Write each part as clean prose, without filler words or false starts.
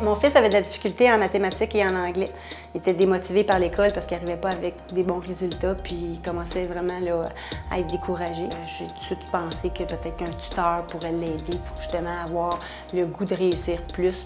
Mon fils avait de la difficulté en mathématiques et en anglais. Il était démotivé par l'école parce qu'il n'arrivait pas avec des bons résultats, puis il commençait vraiment là, à être découragé. J'ai tout de suite pensé que peut-être qu'un tuteur pourrait l'aider pour justement avoir le goût de réussir plus.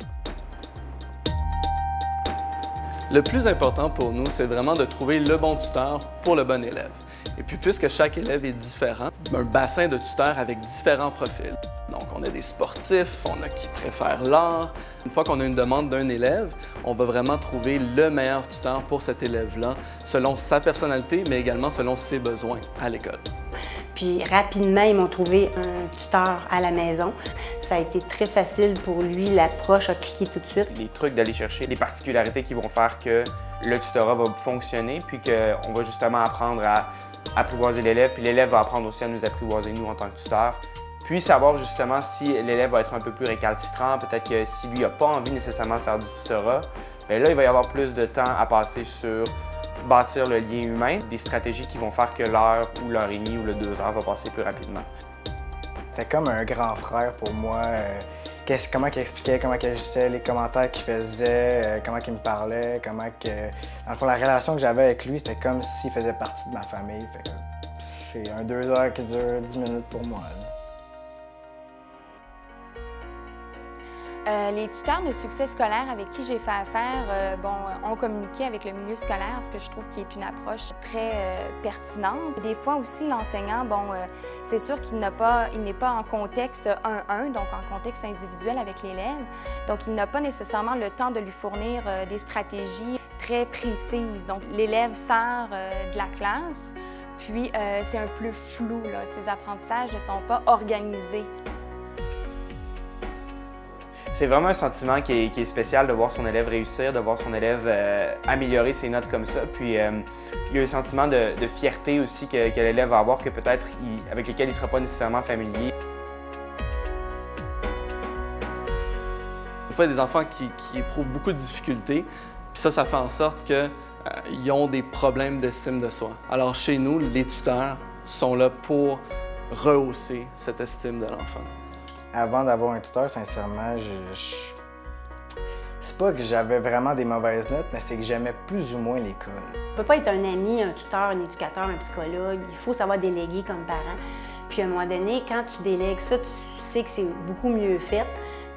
Le plus important pour nous, c'est vraiment de trouver le bon tuteur pour le bon élève. Et puis, puisque chaque élève est différent, un bassin de tuteurs avec différents profils. Donc, on a des sportifs, on a qui préfèrent l'art. Une fois qu'on a une demande d'un élève, on va vraiment trouver le meilleur tuteur pour cet élève-là, selon sa personnalité, mais également selon ses besoins à l'école. Puis rapidement, ils m'ont trouvé un tuteur à la maison. Ça a été très facile pour lui, l'approche a cliqué tout de suite. Les trucs d'aller chercher les particularités qui vont faire que le tutorat va fonctionner, puis qu'on va justement apprendre à apprivoiser l'élève, puis l'élève va apprendre aussi à nous apprivoiser nous en tant que tuteur. Puis savoir justement si l'élève va être un peu plus récalcitrant, peut-être que si lui n'a pas envie nécessairement de faire du tutorat, bien là, il va y avoir plus de temps à passer sur bâtir le lien humain, des stratégies qui vont faire que l'heure ou l'heure et demie ou le 2 heures va passer plus rapidement. C'était comme un grand frère pour moi. Comment il expliquait, comment il agissait, les commentaires qu'il faisait, comment il me parlait, Dans le fond, la relation que j'avais avec lui, c'était comme s'il faisait partie de ma famille. C'est un 2 heures qui dure 10 minutes pour moi. Les tuteurs de succès scolaire avec qui j'ai fait affaire ont communiqué avec le milieu scolaire, ce que je trouve qui est une approche très pertinente. Des fois aussi, l'enseignant, c'est sûr qu'il n'est pas en contexte 1-1, donc en contexte individuel avec l'élève. Donc, il n'a pas nécessairement le temps de lui fournir des stratégies très précises. Donc, l'élève sort de la classe, puis c'est un peu flou, là. Ses apprentissages ne sont pas organisés. C'est vraiment un sentiment qui est spécial de voir son élève réussir, de voir son élève améliorer ses notes comme ça. Puis il y a un sentiment de fierté aussi que l'élève va avoir, que peut-être avec lequel il ne sera pas nécessairement familier. Des fois, il y a des enfants qui éprouvent beaucoup de difficultés, puis ça fait en sorte qu'ils ont des problèmes d'estime de soi. Alors chez nous, les tuteurs sont là pour rehausser cette estime de l'enfant. Avant d'avoir un tuteur, sincèrement, c'est pas que j'avais vraiment des mauvaises notes, mais c'est que j'aimais plus ou moins l'école. On ne peut pas être un ami, un tuteur, un éducateur, un psychologue. Il faut savoir déléguer comme parent. Puis à un moment donné, quand tu délègues ça, tu sais que c'est beaucoup mieux fait,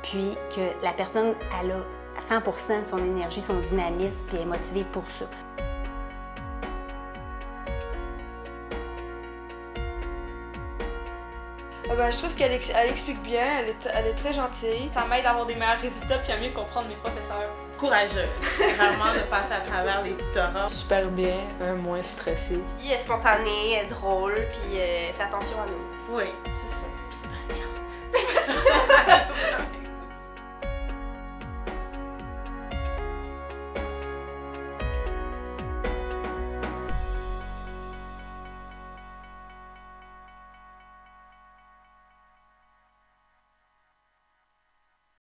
puis que la personne, elle a 100% son énergie, son dynamisme, puis elle est motivée pour ça. Je trouve qu'elle explique bien, elle est très gentille. Ça m'aide à avoir des meilleurs résultats puis à mieux comprendre mes professeurs. Courageuse, vraiment de passer à travers les tutorats. Super bien, moins stressée. Elle est spontanée, elle est drôle, puis fait attention à nous. Oui, c'est ça. Patient.